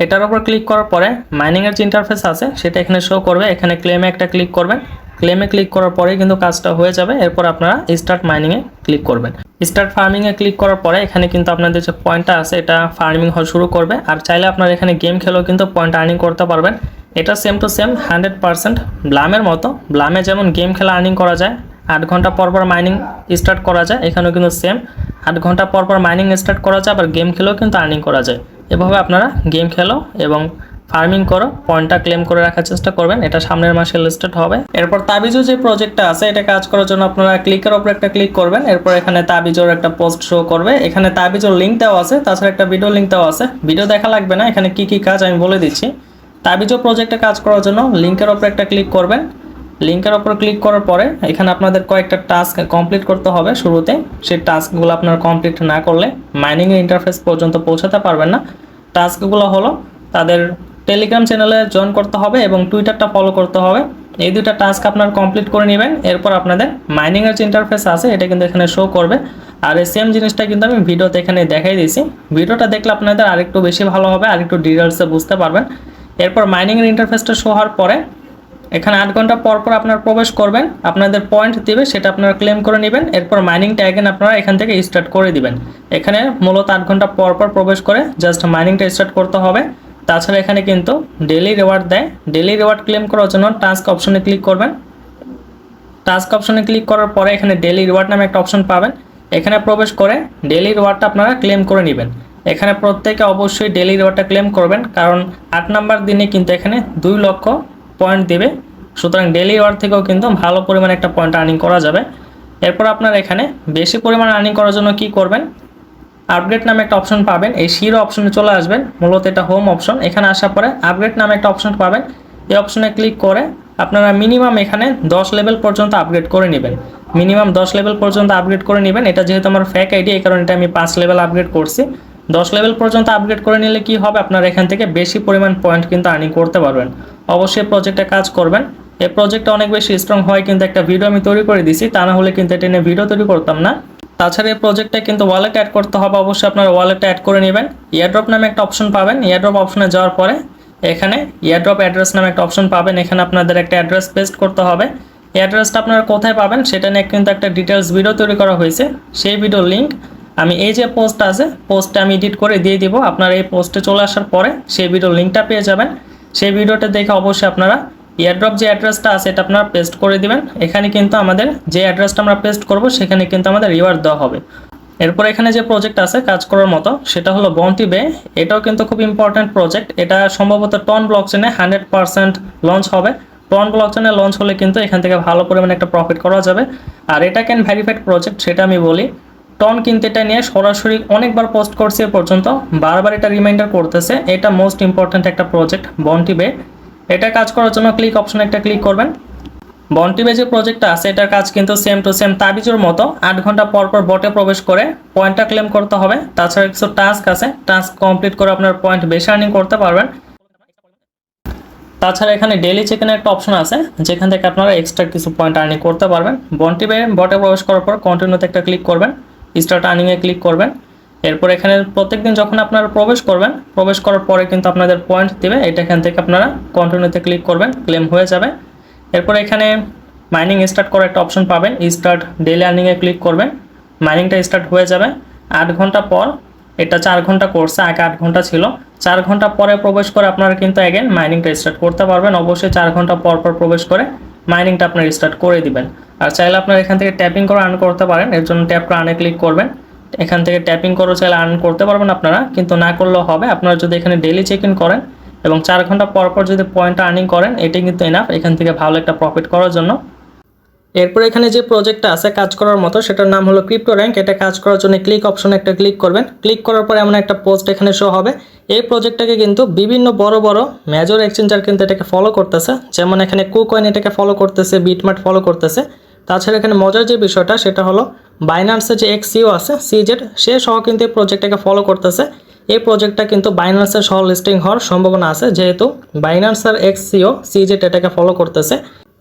এটার উপর ক্লিক করার পরে মাইনিংয়ের যে ইন্টারফেস আছে সেটা এখানে শো করবে। এখানে ক্লেমে একটা ক্লিক করবেন, ক্লেমে ক্লিক করার পরেই কিন্তু কাজটা হয়ে যাবে। এরপর আপনারা স্টার্ট মাইনিংয়ে ক্লিক করবেন। স্টার্ট ফার্মিংয়ে ক্লিক করার পরে এখানে কিন্তু আপনাদের যে পয়েন্টটা আছে এটা ফার্মিং হওয়া শুরু করবে। আর চাইলে আপনারা এখানে গেম খেলেও কিন্তু পয়েন্ট আর্নিং করতে পারবেন। এটা সেম টু সেম 100% ব্লামের মতো। ব্লামে যেমন গেম খেলা আর্নিং করা যায়, 8 ঘন্টা পর পর মাইনিং স্টার্ট করা যায়, এখানেও কিন্তু সেম 8 ঘন্টা পর পর মাইনিং স্টার্ট করা যায়, আবার গেম খেলেও কিন্তু আর্নিং করা যায়। এভাবে আপনারা গেম খেলো এবং ফার্মিং করো, পয়েন্টটা ক্লেম করে রাখার চেষ্টা করবেন। এটা সামনের মাসে লিস্টেড হবে। এরপর তাবিজও যে প্রজেক্টটা আছে এটা কাজ করার জন্য আপনারা ক্লিকের উপর একটা ক্লিক করবেন। এরপর এখানে তাবিজোর একটা পোস্ট শো করবে, এখানে তাবিজোর লিঙ্ক দেওয়া আছে, তাছাড়া একটা ভিডিও লিঙ্ক দেওয়া আছে। ভিডিও দেখা লাগবে না, এখানে কি কি কাজ আমি বলে দিচ্ছি। তাবিজও প্রজেক্টে কাজ করার জন্য লিঙ্কের উপর একটা ক্লিক করবেন। লিঙ্কের উপর ক্লিক করার পরে এখানে আপনাদের কয়েকটা টাস্ক কমপ্লিট করতে হবে শুরুতে। সেই টাস্কগুলো আপনারা কমপ্লিট না করলে মাইনিংয়ের ইন্টারফেস পর্যন্ত পৌঁছাতে পারবেন না। টাস্কগুলো হলো তাদের টেলিগ্রাম চ্যানেলে জয়েন করতে হবে এবং টুইটারটা ফলো করতে হবে। এই দুইটা টাস্ক আপনারা কমপ্লিট করে নেবেন। এরপর আপনাদের মাইনিংয়ের যে ইন্টারফেস আছে এটা কিন্তু এখানে শো করবে। আর এই সেম জিনিসটা কিন্তু আমি ভিডিওতে এখানে দেখাই দিয়েছি। ভিডিওটা দেখলে আপনাদের আরেকটু বেশি ভালো হবে, আরেকটু ডিটেলসে বুঝতে পারবেন। এরপর মাইনিংয়ের ইন্টারফেসটা শো হওয়ার পরে এখানে 8 ঘন্টা পর পর আপনারা প্রবেশ করবেন, আপনাদের পয়েন্ট দিবে, সেটা আপনারা ক্লেম করে নেবেন। এরপর মাইনিংটা অ্যাগেন আপনারা এখান থেকে স্টার্ট করে দিবেন। এখানে মূলত 8 ঘন্টা পর পর প্রবেশ করে জাস্ট মাইনিংটা স্টার্ট করতে হবে। তাছাড়া এখানে কিন্তু ডেইলি রিওয়ার্ড দেয়। ডেইলি রিওয়ার্ড ক্লেম করার জন্য টাস্ক অপশনে ক্লিক করবেন। টাস্ক অপশনে ক্লিক করার পরে এখানে ডেইলি রিওয়ার্ড নামে একটা অপশন পাবেন। এখানে প্রবেশ করে ডেইলি রিওয়ার্ডটা আপনারা ক্লেম করে নেবেন। এখানে প্রত্যেকে অবশ্যই ডেইলি রিওয়ার্ডটা ক্লেম করবেন, কারণ 8 নাম্বার দিনে কিন্তু এখানে 2 লক্ষ পয়েন্ট দেবে। সুতরাং ডেইলি রিওয়ার্ড থেকেও কিন্তু ভালো পরিমাণে একটা পয়েন্ট আর্নিং করা যাবে। এরপর আপনারা এখানে বেশি পরিমাণ আর্নিং করার জন্য কি করবেন, আপগ্রেড নামে একটা অপশন পাবেন। এই শিরো অপশনে চলে আসবেন, মূলত এটা হোম অপশন। এখানে আসার পরে আপগ্রেড নামে একটা অপশন পাবেন। এই অপশনে ক্লিক করে আপনারা মিনিমাম এখানে 10 লেভেল পর্যন্ত আপগ্রেড করে নেবেন। মিনিমাম 10 লেভেল পর্যন্ত আপগ্রেড করে নেবেন। এটা যেহেতু আমার ফেক আইডি, এই কারণে আমি 5 লেভেল আপগ্রেড করছি। 10 লেভেল পর্যন্ত আপগ্রেড করে নিলে কি হবে, আপনারা এখান থেকে বেশি পরিমাণ পয়েন্ট কিন্তু আর্নিং করতে পারবেন। অবশ্যই প্রজেক্টে কাজ করবেন। এই প্রজেক্টটা অনেক বেশি স্ট্রং হয়, কিন্তু একটা ভিডিও আমি তৈরি করে দিছি, তা না হলে কিন্তু এটা নিয়ে ভিডিও তৈরি করতাম না। তাছাড়া এই প্রজেক্টটা কিন্তু ওয়ালেট অ্যাড করতে হবে, অবশ্যই আপনারা ওয়ালেটটা অ্যাড করে নেবেন। এয়ারড্রপ নামে একটা অপশন পাবেন। এয়ারড্রপ অপশনে যাওয়ার পরে এখানে এয়ারড্রপ অ্যাড্রেস নামে একটা অপশন পাবেন। এখানে আপনাদের একটা অ্যাড্রেস পেস্ট করতে হবে। এই অ্যাড্রেসটা আপনারা কোথায় পাবেন সেটা নিয়ে কিন্তু একটা ডিটেলস ভিডিও তৈরি করা হয়েছে। সেই ভিডিও লিঙ্ক আমি এই যে পোস্ট আছে, পোস্টে আমি এডিট করে দিয়ে দিব। আপনারা এই পোস্টে চলে আসার পরে সেই ভিডিও লিঙ্কটা পেয়ে যাবেন। সেই ভিডিওটা দেখে অবশ্যই আপনারা এয়ারড্রপ যে অ্যাড্রেসটা আছে এটা আপনারা পেস্ট করে দিবেন। এখানে কিন্তু আমাদের যে অ্যাড্রেসটা আমরা পেস্ট করব সেখানে কিন্তু আমাদের রিওয়ার্ড দেওয়া হবে। এরপর এখানে যে প্রজেক্ট আছে কাজ করার মতো সেটা হলো বন্টি বে। এটাও কিন্তু খুব ইম্পর্ট্যান্ট প্রজেক্ট। এটা সম্ভবত টন ব্লকচেনে 100% লঞ্চ হবে। টন ব্লকচেনে লঞ্চ হলে কিন্তু এখান থেকে ভালো পরিমাণে একটা প্রফিট করা যাবে। আর এটা ক্যান ভেরিফাইড প্রজেক্ট, সেটা আমি বলি। টন কিন্তু এটা নিয়ে সরাসরি অনেকবার পোস্ট করছে এ পর্যন্ত, বারবার এটা রিমাইন্ডার করতেছে। এটা মোস্ট ইম্পর্ট্যান্ট একটা প্রজেক্ট বন্টি বে। এটা কাজ করার জন্য ক্লিক অপশনে একটা ক্লিক করবেন। বন্টি বে যে প্রজেক্টটা আছে এটার কাজ কিন্তু সেম টু সেম তাবিজের মতো। 8 ঘন্টা পর পর বটে প্রবেশ করে পয়েন্টটা ক্লেম করতে হবে। তাছাড়া কিছু টাস্ক আছে, টাস্ক কমপ্লিট করে আপনার পয়েন্ট বেশি আর্নিং করতে পারবেন। তাছাড়া এখানে ডেইলি চেকিংয়ের একটা অপশন আছে, যেখান থেকে আপনারা এক্সট্রা কিছু পয়েন্ট আর্নিং করতে পারবেন। বন্টি বে বটে প্রবেশ করার পর কন্টিনিউতে একটা ক্লিক করবেন, স্টার্ট আর্নিংয়ে ক্লিক করবেন। এরপর এখানে প্রত্যেকদিন যখন আপনারা প্রবেশ করবেন, প্রবেশ করার পরে কিন্তু আপনাদের পয়েন্ট দেবে। এটা এখান থেকে আপনারা কন্টিনিউতে ক্লিক করবেন, ক্লেম হয়ে যাবে। এরপর এখানে মাইনিং স্টার্ট করার একটা অপশন পাবেন, স্টার্ট ডেইলি আর্নিংয়ে ক্লিক করবেন। মাইনিংটা স্টার্ট হয়ে যাবে 8 ঘন্টা পর। এটা 4 ঘন্টা করছে, আগে 8 ঘন্টা ছিল। 4 ঘন্টা পরে প্রবেশ করে আপনারা কিন্তু অ্যাগেন মাইনিংটা স্টার্ট করতে পারবেন। অবশ্যই 4 ঘন্টা পর পর প্রবেশ করে মাইনিংটা আপনারা স্টার্ট করে দিবেন। আর চাইলে আপনারা এখান থেকে ট্যাপিং করে আর্ন করতে পারেন, এর জন্য ট্যাপ করে আর্নে ক্লিক করবেন। এখান থেকে ট্যাপিং করে চাইলে আর্ন করতে পারবেন আপনারা, কিন্তু না করলেও হবে। আপনারা যদি এখানে ডেইলি চেক ইন করেন এবং 4 ঘন্টা পর পর যদি পয়েন্ট আর্নিং করেন, এটাই কিন্তু এনাফ এখান থেকে ভালো একটা প্রফিট করার জন্য। এরপর এখানে যে প্রজেক্টটা আছে কাজ করার মতো সেটার নাম হলো ক্রিপ্টো র্যাঙ্ক। এটা কাজ করার জন্য ক্লিক অপশনে একটা ক্লিক করবেন। ক্লিক করার পর এমন একটা পোস্ট এখানে শো হবে। এই প্রজেক্টটাকে কিন্তু বিভিন্ন বড় বড় মেজর এক্সচেঞ্জার কিন্তু এটাকে ফলো করতেছে, যেমন এখানে কুকয়েন এটাকে ফলো করতেছে, বিটমার্ট ফলো করতেছে। তাছাড়া এখানে মজার যে বিষয়টা সেটা হলো বাইন্যান্সের যে এক্স সিও আছে সিজেড, সে সহ কিন্তু এই প্রজেক্টটাকে ফলো করতেছে। এই প্রজেক্টটা কিন্তু বাইন্যান্সের সহ লিস্টিং হওয়ার সম্ভাবনা আছে, যেহেতু বাইন্যান্সের এক্স সিও সিজেড এটাকে ফলো করতেছে।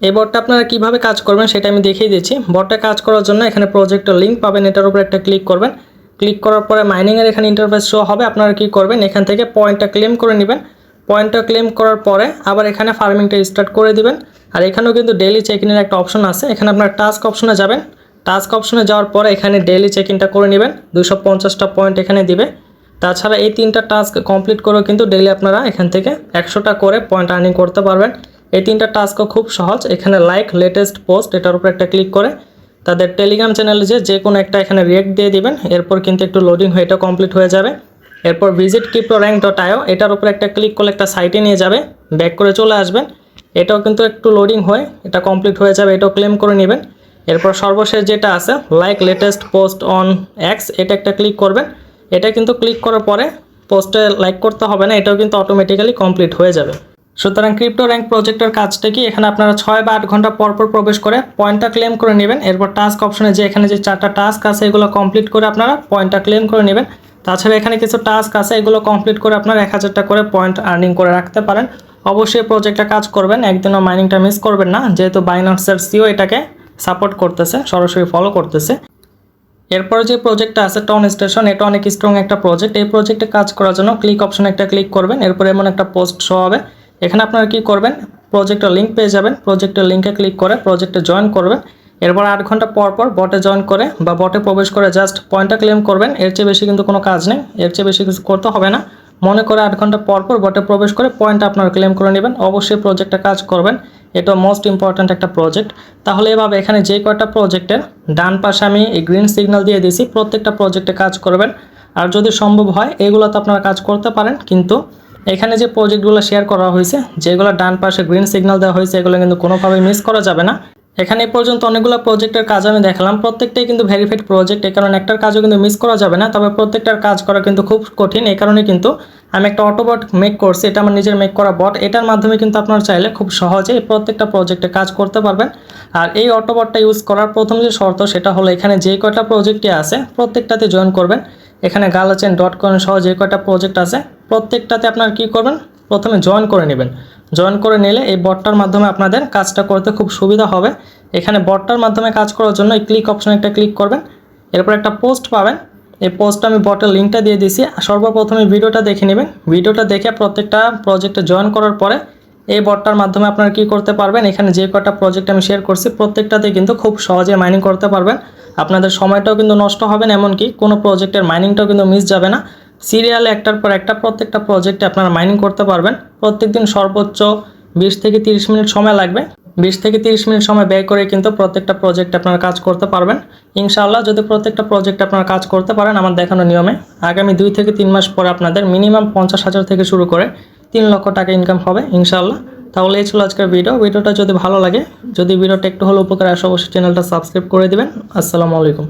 এই বটটা আপনারা কিভাবে কাজ করবেন সেটা আমি দেখিয়ে দিচ্ছি। বটটা কাজ করার জন্য এখানে প্রজেক্টের লিঙ্ক পাবেন, এটার উপর একটা ক্লিক করবেন। ক্লিক করার পরে মাইনিংয়ের এখানে ইন্টারফেস শো হবে। আপনারা কি করবেন, এখান থেকে পয়েন্টটা ক্লেম করে নেবেন। পয়েন্টটা ক্লেম করার পরে আবার এখানে ফার্মিংটা স্টার্ট করে দিবেন। আর এখানেও কিন্তু ডেইলি চেক ইনের একটা অপশন আছে। এখানে আপনার টাস্ক অপশনে যাবেন। টাস্ক অপশনে যাওয়ার পরে এখানে ডেইলি চেক ইনটা করে নেবেন। 250টা পয়েন্ট এখানে দিবে। তাছাড়া এই 3টা টাস্ক কমপ্লিট করেও কিন্তু ডেইলি আপনারা এখান থেকে 100টা করে পয়েন্ট আর্নিং করতে পারবেন। এই 3টা টাস্কও খুব সহজ। এখানে লাইক লেটেস্ট পোস্ট এটার উপর একটা ক্লিক করে তাদের টেলিগ্রাম চ্যানেলে যে কোনো একটা এখানে রিয়েক্ট দিয়ে দিবেন। এরপর কিন্তু একটু লোডিং হয়ে এটা কমপ্লিট হয়ে যাবে। এরপর ভিজিট cryptorank.io এটার উপর একটা ক্লিক করলে একটা সাইটে নিয়ে যাবে, ব্যাক করে চলে আসবেন। এটাও কিন্তু একটু লোডিং হয়ে এটা কমপ্লিট হয়ে যাবে, এটাও ক্লেম করে নেবেন। এরপর সর্বশেষ যেটা আছে like latest post on x, এটা একটা ক্লিক করবেন। এটা কিন্তু ক্লিক করার পরে পোস্টে লাইক করতে হবে না, এটাও কিন্তু অটোমেটিক্যালি কমপ্লিট হয়ে যাবে। সুতরাং ক্রিপ্টো র্যাঙ্ক প্রজেক্টের কাজটা কি, এখানে আপনারা 6 বা 8 ঘন্টা পর পর প্রবেশ করে পয়েন্টটা ক্লেম করে নেবেন। এরপর টাস্ক অপশনে যে এখানে যে 4টা টাস্ক আছে এগুলো কমপ্লিট করে আপনারা পয়েন্টটা ক্লেম করে নেবেন। তাছাড়া এখানে কিছু টাস্ক আছে, এগুলো কমপ্লিট করে আপনারা 1000টা করে পয়েন্ট আর্নিং করে রাখতে পারেন। অবশ্যই প্রজেক্টটা কাজ করবেন, একদিনও মাইনিংটা মিস করবেন না, যেহেতু বাইন্যান্সের সিও এটাকে সাপোর্ট করতেছে, সরাসরি ফলো করতেছে। এরপর যে প্রজেক্টটা আছে টন স্টেশন, এটা অনেক স্ট্রং একটা প্রজেক্ট। এই প্রজেক্টে কাজ করার জন্য ক্লিক অপশনে একটা ক্লিক করবেন। এরপর এমন একটা পোস্ট শো হবে। এখানে আপনারা কি করবেন, প্রজেক্টের লিঙ্ক পেয়ে যাবেন। প্রজেক্টের লিঙ্কে ক্লিক করে প্রজেক্টে জয়েন করবেন। এরপর 8 ঘন্টা পর পর বটে জয়েন করে বা বটে প্রবেশ করে জাস্ট পয়েন্টটা ক্লেম করবেন। এর চেয়ে বেশি কিন্তু কোনো কাজ নেই, এর চেয়ে বেশি কিছু করতে হবে না। মনে করে 8 ঘন্টা পর পর বটে প্রবেশ করে পয়েন্টটা আপনারা ক্লেম করে নেবেন। অবশ্যই প্রজেক্টে কাজ করবেন, এটা মোস্ট ইম্পর্ট্যান্ট একটা প্রজেক্ট। তাহলে এভাবে এখানে যে কয়টা প্রজেক্টের ডান পাশে আমি এই গ্রিন সিগন্যাল দিয়ে দিয়েছি, প্রত্যেকটা প্রজেক্টে কাজ করবেন। আর যদি সম্ভব হয় এগুলোতে আপনারা কাজ করতে পারেন, কিন্তু এখানে যে প্রজেক্টগুলো শেয়ার করা হয়েছে, যেগুলো ডান পাশে গ্রিন সিগন্যাল দেওয়া হয়েছে, এগুলো কিন্তু কোনোভাবেই মিস করা যাবে না। এখানে এই পর্যন্ত অনেকগুলো প্রজেক্টের কাজ আমি দেখালাম, প্রত্যেকটাই কিন্তু ভেরিফাইড প্রজেক্ট, এই কারণে একটার কাজও কিন্তু মিস করা যাবে না। তবে প্রত্যেকটার কাজ করা কিন্তু খুব কঠিন, এই কারণে কিন্তু আমি একটা অটোবট মেক করছি, এটা আমার নিজের মেক করা বট। এটার মাধ্যমে কিন্তু আপনারা চাইলে খুব সহজেই প্রত্যেকটা প্রজেক্টে কাজ করতে পারবেন। আর এই অটোবটটা ইউজ করার প্রথম যে শর্ত, সেটা হলো এখানে যে কয়টা প্রজেক্টই আছে প্রত্যেকটাতে জয়েন করবেন। এখানে galacen.coin সহ যে কয়টা প্রজেক্ট আছে প্রত্যেকটাতে আপনারা কী করবেন, প্রথমে জয়েন করে নেবেন। জয়েন করে নিলে এই বটটার মাধ্যমে আপনাদের কাজটা করতে খুব সুবিধা হবে। এখানে বটটার মাধ্যমে কাজ করার জন্য এই ক্লিক অপশনে একটা ক্লিক করবেন। এরপর একটা পোস্ট পাবেন, এই পোস্টটা আমি বটের লিঙ্কটা দিয়ে দিয়েছি। সর্বপ্রথমে ভিডিওটা দেখে নেবেন। ভিডিওটা দেখে প্রত্যেকটা প্রজেক্টে জয়েন করার পরে এই বটটার মাধ্যমে আপনারা কী করতে পারবেন, এখানে যে কয়টা প্রজেক্ট আমি শেয়ার করছি প্রত্যেকটাতে কিন্তু খুব সহজে মাইনিং করতে পারবেন। আপনাদের সময়টাও কিন্তু নষ্ট হবে না, এমনকি কোনো প্রজেক্টের মাইনিংটাও কিন্তু মিস যাবে না। সিরিয়ালে একটার পর একটা প্রত্যেকটা প্রজেক্টে আপনারা মাইনিং করতে পারবেন। প্রত্যেকদিন সর্বোচ্চ 20 থেকে 30 মিনিট সময় লাগবে। 20 থেকে 30 মিনিট সময় ব্যয় করে কিন্তু প্রত্যেকটা প্রজেক্টে আপনারা কাজ করতে পারবেন। ইনশাআল্লাহ যদি প্রত্যেকটা প্রজেক্টে আপনারা কাজ করতে পারেন আমার দেখানো নিয়মে, আগামী 2 থেকে 3 মাস পরে আপনাদের মিনিমাম 50,000 থেকে শুরু করে 3 লক্ষ টাকা ইনকাম হবে ইনশাআল্লাহ। তাহলে এই ছিল আজকের ভিডিওটা যদি ভালো লাগে, যদি ভিডিওটা একটু হলেও উপকার আসে, অবশ্যই চ্যানেলটা সাবস্ক্রাইব করে দিবেন। আসসালামু আলাইকুম।